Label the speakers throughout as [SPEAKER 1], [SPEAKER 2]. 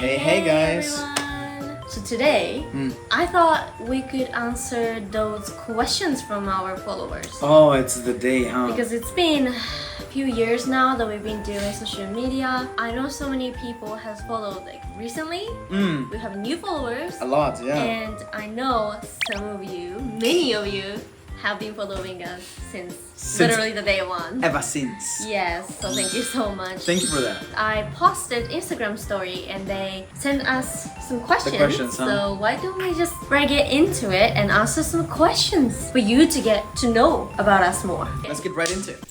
[SPEAKER 1] Hey guys.
[SPEAKER 2] Everyone. So today, I thought we could answer those questions from our followers.
[SPEAKER 1] Oh, it's the day, huh?
[SPEAKER 2] Because it's been a few years now that we've been doing social media. I know so many people has followed like recently. We have new followers.
[SPEAKER 1] A lot, yeah.
[SPEAKER 2] And I know some of you, many of you, have been following us since literally the day one.
[SPEAKER 1] Ever since.
[SPEAKER 2] Yes, so thank you so much.
[SPEAKER 1] Thank you for that.
[SPEAKER 2] I posted Instagram story and they sent us some questions.
[SPEAKER 1] The questions, huh?
[SPEAKER 2] So why don't we just get into it and answer some questions for you to get to know about us more.
[SPEAKER 1] Let's get right into it.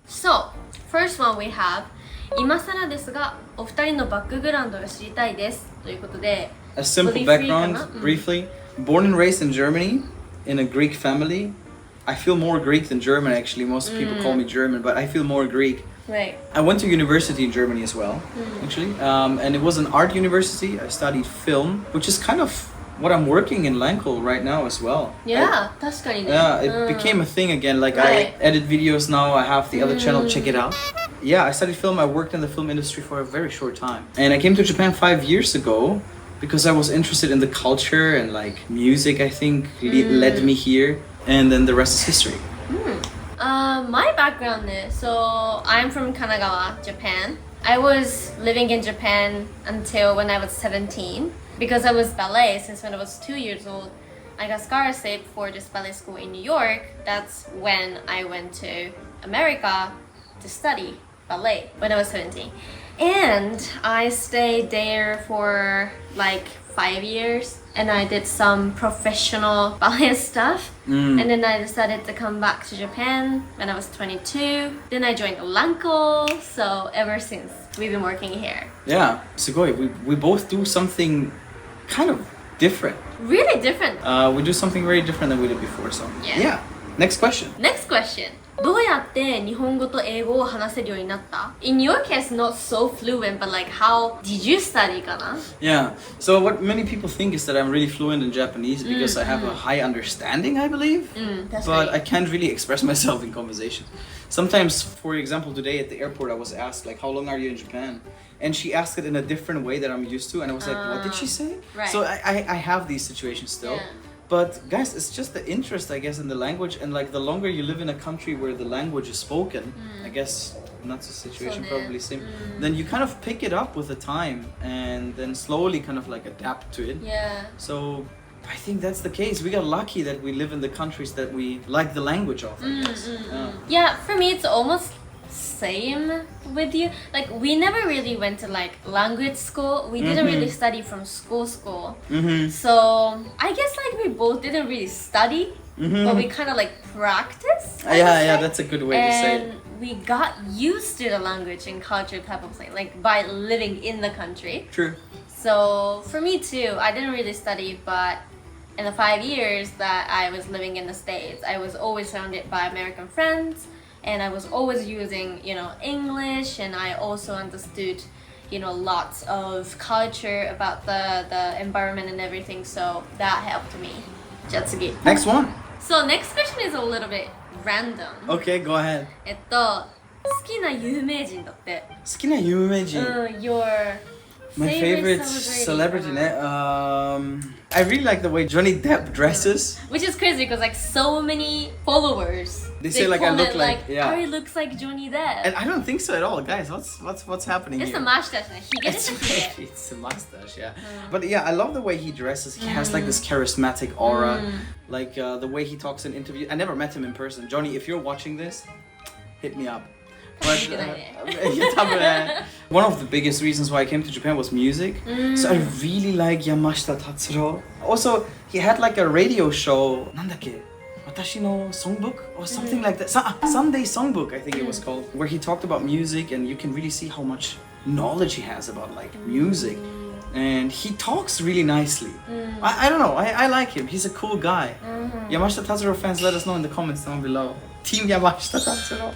[SPEAKER 2] So, first one we have 今更ですがお二人のバックグラウンドが知りたいですということで
[SPEAKER 1] A simple background, briefly. Born and raised in Germany, in a Greek family. I feel more Greek than German actually. Most people call me German, but I feel more Greek.
[SPEAKER 2] Right.
[SPEAKER 1] I went to university in Germany as well, actually. And it was an art university. I studied film, which is kind of what I'm working in LanCul right now as well.
[SPEAKER 2] Yeah, 確かにね。
[SPEAKER 1] Yeah, it became a thing again. Like I edit videos now. I have the other channel. Check it out. Yeah, I studied film. I worked in the film industry for a very short time. And I came to Japan 5 years ago because I was interested in the culture and like music, I think, led me here. And then the rest is history.
[SPEAKER 2] My background is, so I'm from Kanagawa, Japan. I was living in Japan until when I was 17 because I was ballet since when I was 2 years old. I got scholarship for this ballet school in New York. That's when I went to America to study ballet when I was 17. And I stayed there for like 5 years and I did some professional ballet stuff. And then I decided to come back to Japan when I was 22. Then I joined LanCul. So ever since we've been working here.
[SPEAKER 1] Yeah, sugoi. We both do something kind of different.
[SPEAKER 2] Really different.
[SPEAKER 1] We do something very different than we did before. So yeah. Next question.
[SPEAKER 2] Next question. どうやって日本語と英語を話せるようになった? In your case, not so fluent, but like how did you study かな?
[SPEAKER 1] Yeah. So what many people think is that I'm really fluent in Japanese because I have a high understanding, I believe. But I can't really express myself in conversation. Sometimes, for example, today at the airport, I was asked like, "How long are you in Japan?" And she asked it in a different way that I'm used to, and I was like, "What did she say?"
[SPEAKER 2] Right.
[SPEAKER 1] So I have these situations still.
[SPEAKER 2] Yeah.
[SPEAKER 1] But guys, it's just the interest, I guess, in the language, and like the longer you live in a country where the language is spoken, I guess not the situation, probably same. Then you kind of pick it up with the time, and then slowly kind of like adapt to it.
[SPEAKER 2] Yeah.
[SPEAKER 1] So I think that's the case. We got lucky that we live in the countries that we like the language of, I guess.
[SPEAKER 2] Yeah, for me it's almost same with you. Like we never really went to like language school. We didn't really study from school. So I guess like we both didn't really study, but we kind of like practiced.
[SPEAKER 1] Yeah, that's a good way to say it.
[SPEAKER 2] And we got used to the language and culture type of thing, like by living in the country.
[SPEAKER 1] True.
[SPEAKER 2] So for me too, I didn't really study, but in the 5 years that I was living in the States, I was always surrounded by American friends. And I was always using, English, and I also understood, lots of culture about the environment and everything. So that helped me. じゃあ次。
[SPEAKER 1] Next one.
[SPEAKER 2] So next question is a little bit random.
[SPEAKER 1] Okay, go ahead.
[SPEAKER 2] 好きな有名人だって。
[SPEAKER 1] 好きな有名人。
[SPEAKER 2] Your
[SPEAKER 1] My favorite celebrity. I really like the way Johnny Depp dresses.
[SPEAKER 2] Which is crazy because like so many followers.
[SPEAKER 1] They say like I look like
[SPEAKER 2] Harry looks like Johnny Depp.
[SPEAKER 1] And I don't think so at all, guys. What's happening
[SPEAKER 2] It's
[SPEAKER 1] here?
[SPEAKER 2] a mustache.
[SPEAKER 1] It's a mustache, yeah. But yeah, I love the way he dresses. He has like this charismatic aura, like the way he talks in interviews. I never met him in person. Johnny, if you're watching this, hit me up. But, one of the biggest reasons why I came to Japan was music. So I really like Yamashita Tatsuro. Also, he had like a radio show. なんだっけ? Watashi no Songbook or something like that. Sunday Songbook, I think it was called, where he talked about music, and you can really see how much knowledge he has about like music. And he talks really nicely. I don't know. I like him. He's a cool guy. Yamashita Tatsuro fans, let us know in the comments down below. Team Yamashita Tatsuro.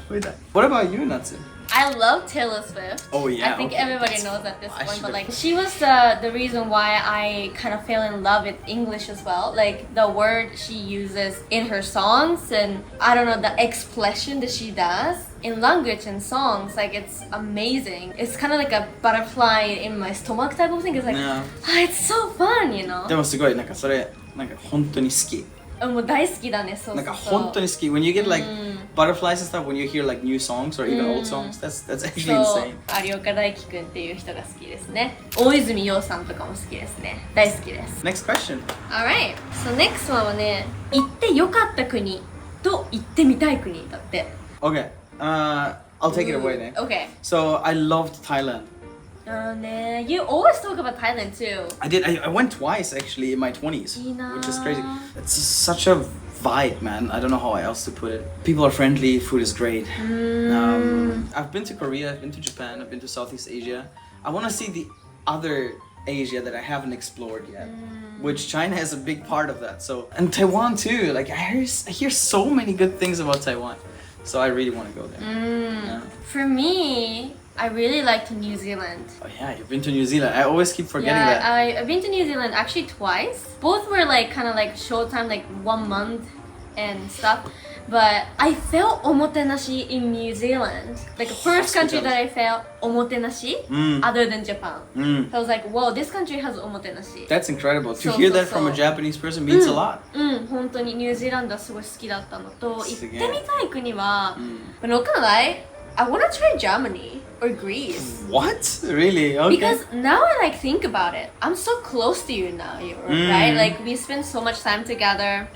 [SPEAKER 1] What about you, Natsu?
[SPEAKER 2] I love Taylor Swift.
[SPEAKER 1] Oh yeah.
[SPEAKER 2] I think
[SPEAKER 1] okay,
[SPEAKER 2] everybody
[SPEAKER 1] that's
[SPEAKER 2] knows
[SPEAKER 1] fine.
[SPEAKER 2] at this
[SPEAKER 1] I
[SPEAKER 2] point, but
[SPEAKER 1] should've-
[SPEAKER 2] like she was the reason why I kind of fell in love with English as well. Like the word she uses in her songs, and I don't know, the expression that she does in language and songs, like it's amazing. It's kind of like a butterfly in my stomach type of thing. It's like,
[SPEAKER 1] Yeah.
[SPEAKER 2] it's so fun, you know?
[SPEAKER 1] でもすごいなんかそれなんか本当に好き。
[SPEAKER 2] もう大好きだね、そうそうそう。
[SPEAKER 1] なんか本当に好き。When you get like butterflies and stuff, when you hear like new songs or even old songs, that's actually
[SPEAKER 2] そう
[SPEAKER 1] insane.
[SPEAKER 2] 有岡大輝くんっていう人が好きですね。大泉洋さんとかも好きですね。大好きです。
[SPEAKER 1] Next question.
[SPEAKER 2] Alright, so next one はね、行ってよかった国と行ってみたい国だって。
[SPEAKER 1] Okay. I'll take it away then.
[SPEAKER 2] Okay.
[SPEAKER 1] So I loved Thailand.
[SPEAKER 2] You always talk about Thailand too.
[SPEAKER 1] I did. I went twice actually in my 20s,
[SPEAKER 2] いいな。
[SPEAKER 1] which is crazy. It's such a vibe, man. I don't know how else to put it. People are friendly. Food is great. I've been to Korea. I've been to Japan. I've been to Southeast Asia. I want to see the other Asia that I haven't explored yet, which China is a big part of that. So and Taiwan too. Like I hear so many good things about Taiwan, so I really want to go there. Yeah.
[SPEAKER 2] For me, I really liked New Zealand.
[SPEAKER 1] Oh yeah, you've been to New Zealand. I always keep forgetting
[SPEAKER 2] Yeah,
[SPEAKER 1] that.
[SPEAKER 2] I've been to New Zealand actually twice. Both were like kind of like short time, like 1 month and stuff. But I felt omotenashi in New Zealand. Like the first country that I felt omotenashi other than Japan. So I was like, wow, this country has omotenashi.
[SPEAKER 1] That's incredible. To
[SPEAKER 2] So,
[SPEAKER 1] hear
[SPEAKER 2] so,
[SPEAKER 1] that from a
[SPEAKER 2] so.
[SPEAKER 1] Japanese person means a lot.
[SPEAKER 2] 本当にニュージーランドはすごい好きだったのと、行って
[SPEAKER 1] すげえ
[SPEAKER 2] みたい国は、but not gonna lie, I wanna try Germany or Greece.
[SPEAKER 1] What? Really? Okay.
[SPEAKER 2] Because now I like think about it, I'm so close to you now, right? Like we spend so much time together.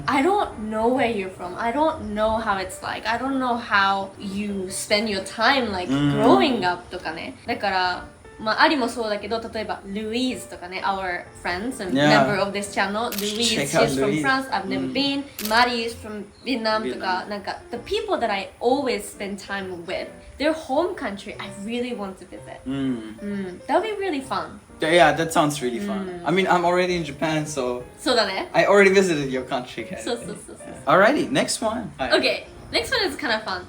[SPEAKER 2] I don't know where you're from. I don't know how it's like. I don't know how you spend your time like growing up とかね。だから、まあ、アリもそうだけど、例えば Louise とかね、our friends and
[SPEAKER 1] Yeah.
[SPEAKER 2] member of this channel, Louise,
[SPEAKER 1] Check out
[SPEAKER 2] she's from
[SPEAKER 1] Louise.
[SPEAKER 2] France, I've never been. Maddie is from Vietnam とか、なんか the people that I always spend time with, their home country, I really want to visit. That would be really fun.
[SPEAKER 1] Yeah, that sounds really fun. I mean, I'm already in Japan, so
[SPEAKER 2] そうだね。
[SPEAKER 1] I already visited your country. Kind of
[SPEAKER 2] そう
[SPEAKER 1] thing.
[SPEAKER 2] そうそうそう。
[SPEAKER 1] Alrighty, next one. Hi.
[SPEAKER 2] Okay, next one is kind of fun.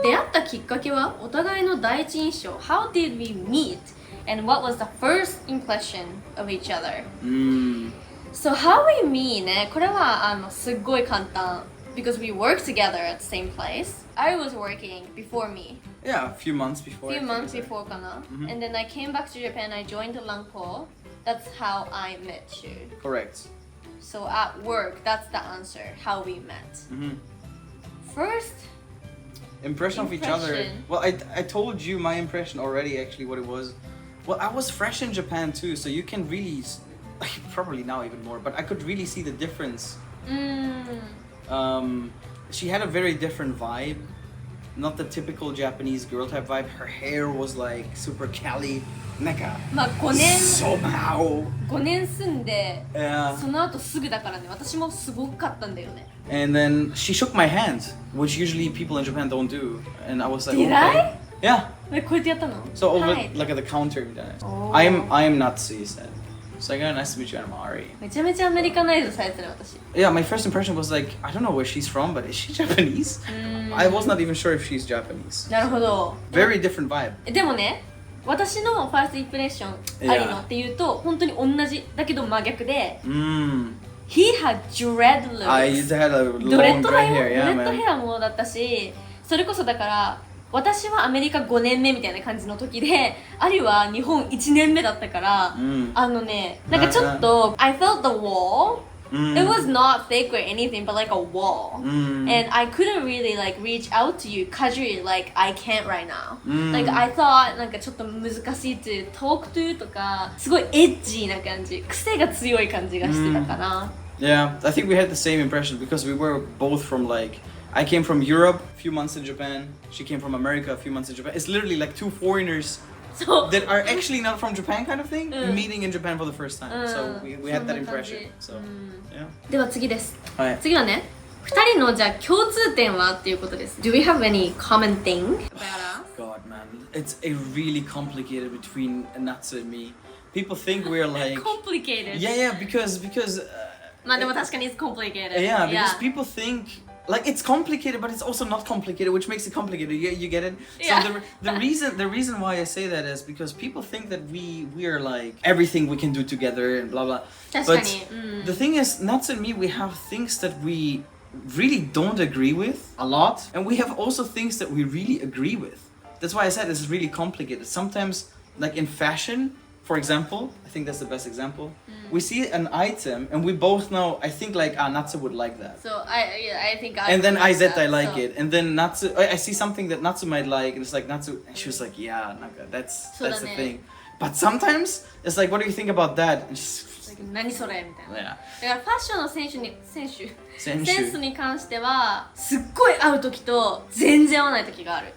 [SPEAKER 2] 出会ったきっかけはお互いの第一印象 How did we meet? And what was the first impression of each other? So how we meet ね、これはすっごい簡単 because we work together at the same place. I was working before me.
[SPEAKER 1] Yeah, a few months before.
[SPEAKER 2] A few
[SPEAKER 1] I
[SPEAKER 2] months
[SPEAKER 1] think.
[SPEAKER 2] before かな、And then I came back to Japan, I joined LanCul. That's how I met you.
[SPEAKER 1] Correct.
[SPEAKER 2] So at work, that's the answer, how we met. First
[SPEAKER 1] Impression of each other.
[SPEAKER 2] Impression.
[SPEAKER 1] Well, I told you my impression already. Actually, what it was. Well, I was fresh in Japan too, so you can really, probably now even more. But I could really see the difference. She had a very different vibe. Not the typical Japanese girl type vibe. Her hair was like super Cali. なんか
[SPEAKER 2] まあ5年
[SPEAKER 1] somehow.
[SPEAKER 2] 5年住んで、
[SPEAKER 1] Yeah.
[SPEAKER 2] その後すぐだからね、私もすごかったんだよね。
[SPEAKER 1] And then she shook my hand, which usually people in Japan don't do. And I was like,
[SPEAKER 2] Did
[SPEAKER 1] okay.
[SPEAKER 2] I?
[SPEAKER 1] Yeah.
[SPEAKER 2] こうやってやったの
[SPEAKER 1] So over
[SPEAKER 2] はい
[SPEAKER 1] like at the counter,みたいな。
[SPEAKER 2] Oh.
[SPEAKER 1] I am Natsu, he said. So I got nice to meet you, I'm Ari.
[SPEAKER 2] めちゃめちゃアメリカナイズされてる私。
[SPEAKER 1] Yeah, my first impression was like, I don't know where she's from, but is she Japanese? I was not even sure if she's Japanese.
[SPEAKER 2] なるほど。
[SPEAKER 1] Very different vibe.
[SPEAKER 2] でもね、私のファーストインプレッション
[SPEAKER 1] Yeah.
[SPEAKER 2] ありのっていうと、本当に同じだけど真逆で、
[SPEAKER 1] He
[SPEAKER 2] had dreadlocks.
[SPEAKER 1] I used to have a
[SPEAKER 2] ドレ
[SPEAKER 1] long
[SPEAKER 2] ッドだ
[SPEAKER 1] gray
[SPEAKER 2] よ、
[SPEAKER 1] hair,
[SPEAKER 2] ドレ
[SPEAKER 1] yeah,
[SPEAKER 2] ッド
[SPEAKER 1] man.
[SPEAKER 2] ヘアもだったし、それこそだから私はアメリカ5年目みたいな感じの時で、アリは日本1年目だったから、なんかちょっと、I felt the wall. It was not fake or anything, but like a wall. And I couldn't really like reach out to you casually like I can't right now. Like I thought なんかちょっと難しい to talk to とか、すごいエッジーな感じ、癖が強い感じがしてたかな。
[SPEAKER 1] Yeah, I think we had the same impression because we were both from like, I came from Europe, a few months in Japan. She came from America, a few months in Japan. It's literally like two foreigners
[SPEAKER 2] そう。
[SPEAKER 1] that are actually not from Japan kind of thing, meeting in Japan for the first time. So we had that
[SPEAKER 2] そんな感じ。
[SPEAKER 1] impression. So, yeah.
[SPEAKER 2] では次です。
[SPEAKER 1] はい
[SPEAKER 2] 次はね、2人のじゃあ共通点はっていうことです。Do we have any common thing about us?
[SPEAKER 1] God, man, it's a really complicated between Natsu and me. People think we're like,
[SPEAKER 2] Complicated.
[SPEAKER 1] yeah, because
[SPEAKER 2] まあでも確かに it's complicated.
[SPEAKER 1] yeah, because people think like it's complicated, but it's also not complicated, which makes it complicated. You get it?
[SPEAKER 2] Yeah.
[SPEAKER 1] So the reason why I say that is because people think that we are like everything we can do together and blah blah. But the thing is, Nats and me, we have things that we really don't agree with a lot, and we have also things that we really agree with. That's why I said this is really complicated. Sometimes, like in fashion, for example, I think that's the best example. We see an item and we both know, I think like, Natsu would like that.
[SPEAKER 2] So I think I
[SPEAKER 1] And then I said
[SPEAKER 2] that,
[SPEAKER 1] I like
[SPEAKER 2] so.
[SPEAKER 1] it. And then Natsu, I see something that Natsu might like, and it's like Natsu, and she was like, yeah, Naka, that's the thing. But sometimes, it's like, what do you think about that? And she's
[SPEAKER 2] like, 何それみたいな。
[SPEAKER 1] yeah.
[SPEAKER 2] だからファッションのセンスに関してはすっ
[SPEAKER 1] 選手。
[SPEAKER 2] ごい合う時と全然合わない時がある。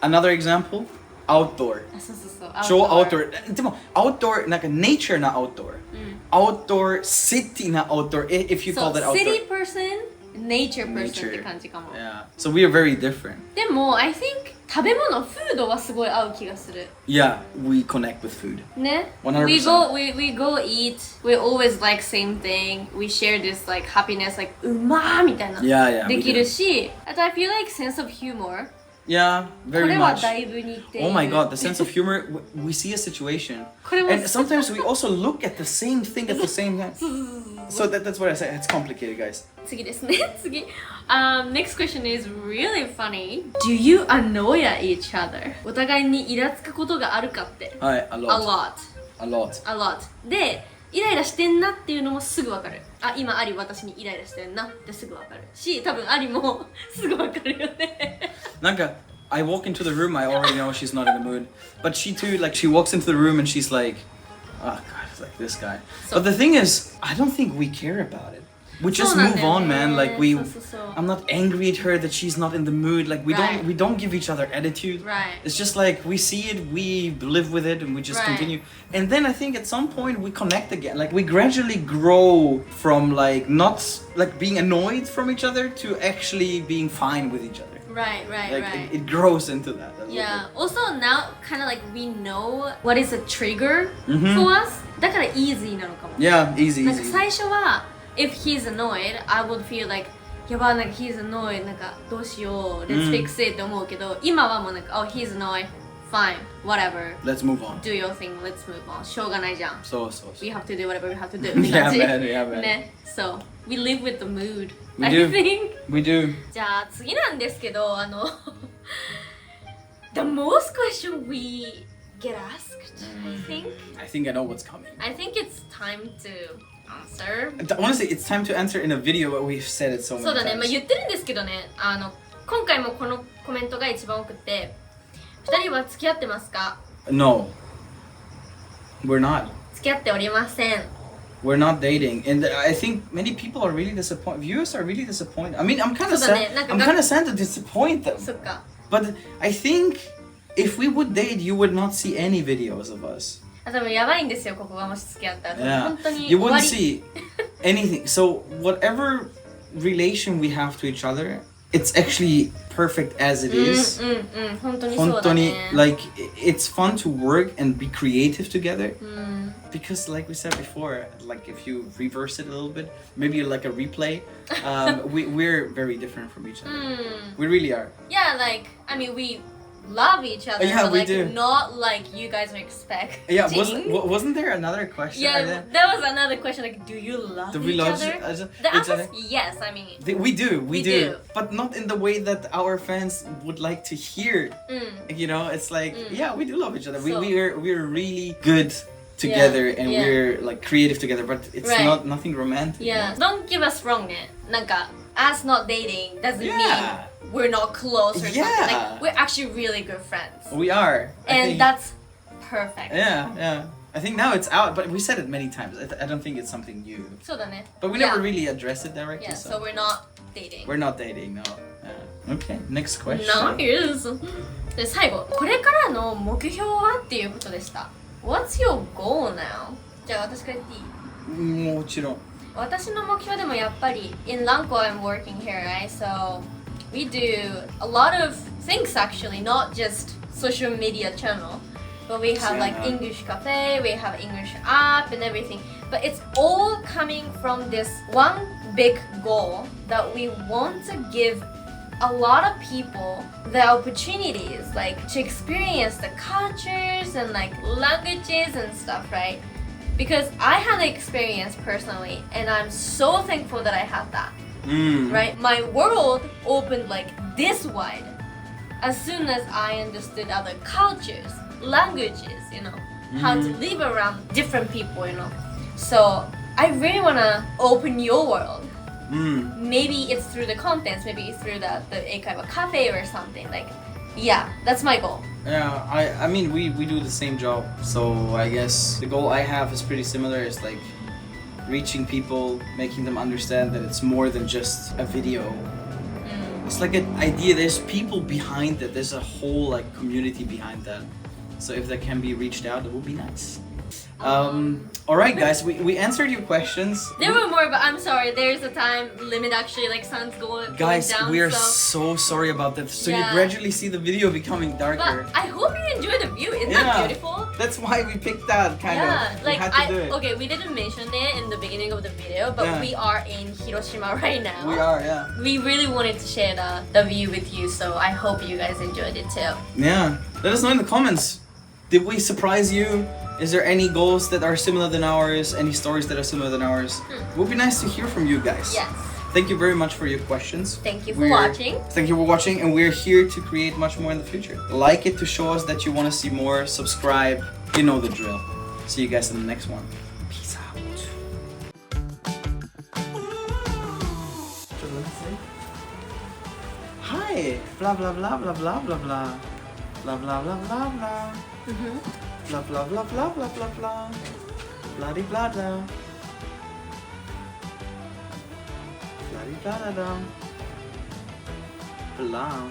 [SPEAKER 1] Another example, outdoor.
[SPEAKER 2] そうそうそう。
[SPEAKER 1] 超 outdoor. でも outdoor なんか nature な outdoor. Outdoor city な outdoor. If you call that outdoor.
[SPEAKER 2] City person, nature person って感じかも。
[SPEAKER 1] Yeah. So we are very different.
[SPEAKER 2] でも I think 食べ物、フードはすごい合う気がする。
[SPEAKER 1] Yeah, we connect with food.
[SPEAKER 2] ね。
[SPEAKER 1] 100%.
[SPEAKER 2] We go eat. We always like same thing. We share this like happiness, like うまーみたいな。
[SPEAKER 1] Yeah, yeah.
[SPEAKER 2] できるし、あと I feel like sense of humor.
[SPEAKER 1] Yeah,
[SPEAKER 2] こ
[SPEAKER 1] very
[SPEAKER 2] れは
[SPEAKER 1] much.
[SPEAKER 2] だいぶ似ている。
[SPEAKER 1] Oh my god, the sense of humor. We see a situation, and sometimes we also look at the same thing at the same time. So that's what I say. It's complicated, guys.
[SPEAKER 2] 次ですね。次。Next question is really funny. Do you annoy at each other? お互いにイラつくことがあるかって。
[SPEAKER 1] Hi, a lot.
[SPEAKER 2] A lot.
[SPEAKER 1] A lot.
[SPEAKER 2] A lot. で、イライラしてんなっていうのもすぐわかる。あ、今アリ私にイライラしてんなってすぐわかるし、多分アリもすぐわかるよね。
[SPEAKER 1] Nanka, I walk into the room, I already know she's not in the mood. But she too, like, she walks into the room and she's like, oh god, it's like this guy. But the thing is, I don't think we care about it. We just move on, man. Like I'm not angry at her that she's not in the mood. Like we don't give each other attitude.
[SPEAKER 2] Right.
[SPEAKER 1] It's just like we see it, we live with it, and we just continue. And then I think at some point we connect again. Like we gradually grow from like not like being annoyed from each other to actually being fine with each other.
[SPEAKER 2] Right.
[SPEAKER 1] Like it grows into that.
[SPEAKER 2] Yeah. Also now, kind of like we know what is a trigger for us. だから easy なのかも。
[SPEAKER 1] Yeah, easy.
[SPEAKER 2] なんか最初は if he's annoyed, I would feel like やばなんか he's annoyed なんかどうしよう let's fix it って思うけど今はもうなんか oh he's annoyed fine whatever
[SPEAKER 1] Let's move on.
[SPEAKER 2] do your thing let's move on しょうがないじゃん
[SPEAKER 1] So.
[SPEAKER 2] we have to do whatever we have to do
[SPEAKER 1] Yeah, man.
[SPEAKER 2] ね so we live with the mood
[SPEAKER 1] We
[SPEAKER 2] I
[SPEAKER 1] do.
[SPEAKER 2] think
[SPEAKER 1] We do.
[SPEAKER 2] じゃあ次なんですけどthe most question we get asked
[SPEAKER 1] I think I know what's coming.
[SPEAKER 2] I think it's time to answer.
[SPEAKER 1] Honestly, it's time to answer in a video, but we've said it so many
[SPEAKER 2] そうだね、まあ、
[SPEAKER 1] times.
[SPEAKER 2] 言ってるんですけどね今回もこのコメントが一番多くて2人は付き合ってますか
[SPEAKER 1] No. We're not.
[SPEAKER 2] 付き合っておりません
[SPEAKER 1] We're not dating. And I think many people are really disappointed. Viewers are really disappointed. I mean, I'm kind of sad. I'm kind of sad to disappoint them.
[SPEAKER 2] そっか
[SPEAKER 1] But I think if we would date, you would not see any videos of us.
[SPEAKER 2] 多分やばいんですよここがもし付き合ったら
[SPEAKER 1] Yeah.
[SPEAKER 2] 本当に
[SPEAKER 1] You
[SPEAKER 2] 終わ
[SPEAKER 1] wouldn't
[SPEAKER 2] り
[SPEAKER 1] see anything. So whatever relation we have to each other, it's actually perfect as it is.
[SPEAKER 2] 本当にそうだね
[SPEAKER 1] Like it's fun to work and be creative together. Because like we said before, like if you reverse it a little bit, maybe like a replay, we're very different from each other. We really are.
[SPEAKER 2] Yeah, like I mean we love each other
[SPEAKER 1] Yeah,
[SPEAKER 2] but
[SPEAKER 1] we
[SPEAKER 2] like
[SPEAKER 1] do.
[SPEAKER 2] not like you guys are expecting.
[SPEAKER 1] Yeah, wasn't there another question?
[SPEAKER 2] Yeah, that was another question like do you love
[SPEAKER 1] Do we
[SPEAKER 2] each
[SPEAKER 1] love
[SPEAKER 2] other? The
[SPEAKER 1] each
[SPEAKER 2] answer
[SPEAKER 1] other?
[SPEAKER 2] is yes, I mean
[SPEAKER 1] We do,
[SPEAKER 2] We do.
[SPEAKER 1] But not in the way that our fans would like to hear. You know, it's like, yeah, we do love each other.
[SPEAKER 2] So-
[SPEAKER 1] We're really good together and
[SPEAKER 2] yeah.
[SPEAKER 1] we're like creative together, but it's
[SPEAKER 2] Right.
[SPEAKER 1] nothing romantic.
[SPEAKER 2] Yeah, don't give us wrong ねなんか us not dating doesn't
[SPEAKER 1] Yeah.
[SPEAKER 2] mean we're not close or something
[SPEAKER 1] Yeah.
[SPEAKER 2] like we're actually really good friends
[SPEAKER 1] We are. I
[SPEAKER 2] and
[SPEAKER 1] think-
[SPEAKER 2] that's perfect.
[SPEAKER 1] Yeah. I think now it's out, but we said it many times. I don't think it's something new.
[SPEAKER 2] そうだね
[SPEAKER 1] But we
[SPEAKER 2] Yeah.
[SPEAKER 1] never really addressed it directly.
[SPEAKER 2] Yeah, so
[SPEAKER 1] So
[SPEAKER 2] we're not dating.
[SPEAKER 1] we're not dating, no. Okay, next question.
[SPEAKER 2] Nice. で最後これからの目標はっていうことでした What's your goal now? じゃあ私から言っていい
[SPEAKER 1] もちろん。
[SPEAKER 2] 私の目標でもやっぱり in LanCul I'm working here, right? So we do a lot of things actually, not just social media channel, but we have like English cafe, we have English app and everything. But it's all coming from this one big goal that we want to give a lot of people the opportunities like to experience the cultures and like languages and stuff, right? Because I had the experience personally and I'm so thankful that I had that. Right? My world opened like this wide as soon as I understood other cultures, languages, you know, how to live around different people, you know. So I really want to open your world. Maybe it's through the contents, maybe it's through the Eikaiwa cafe or something. Like, yeah, that's my goal.
[SPEAKER 1] Yeah, I mean, we do the same job. So I guess the goal I have is pretty similar. It's like reaching people, making them understand that it's more than just a video. It's like an idea, there's people behind it, there's a whole like community behind that. So if that can be reached out, it would be nice. Alright guys, we answered your questions.
[SPEAKER 2] There were more, but I'm sorry, there's a time limit actually, like sun's going
[SPEAKER 1] Guys,
[SPEAKER 2] down.
[SPEAKER 1] we are so sorry about that. So you gradually see the video becoming darker.
[SPEAKER 2] But I hope you enjoy the view, isn't that beautiful?
[SPEAKER 1] That's why we picked that kind of.
[SPEAKER 2] Like
[SPEAKER 1] we had to do it.
[SPEAKER 2] Okay, we didn't mention it in the beginning of the video, but we are in Hiroshima right now.
[SPEAKER 1] We are, yeah.
[SPEAKER 2] We really wanted to share the view with you, so I hope you guys enjoyed it too.
[SPEAKER 1] Yeah, let us know in the comments. Did we surprise you? Is there any goals that are similar than ours? Any stories that are similar than ours? It would be nice to hear from you guys.
[SPEAKER 2] Yes.
[SPEAKER 1] Thank you very much for your questions.
[SPEAKER 2] Thank you for watching.
[SPEAKER 1] Thank you for watching, and we're here to create much more in the future. Like it to show us that you want to see more. Subscribe. You know the drill. See you guys in the next one. Peace out. Hi. Blah blah blah blah blah blah blah. Blah blah blah blah blah. Blah blah blah blah blah blah blah. Bloody blah blah. Bloody blah blah. Blah.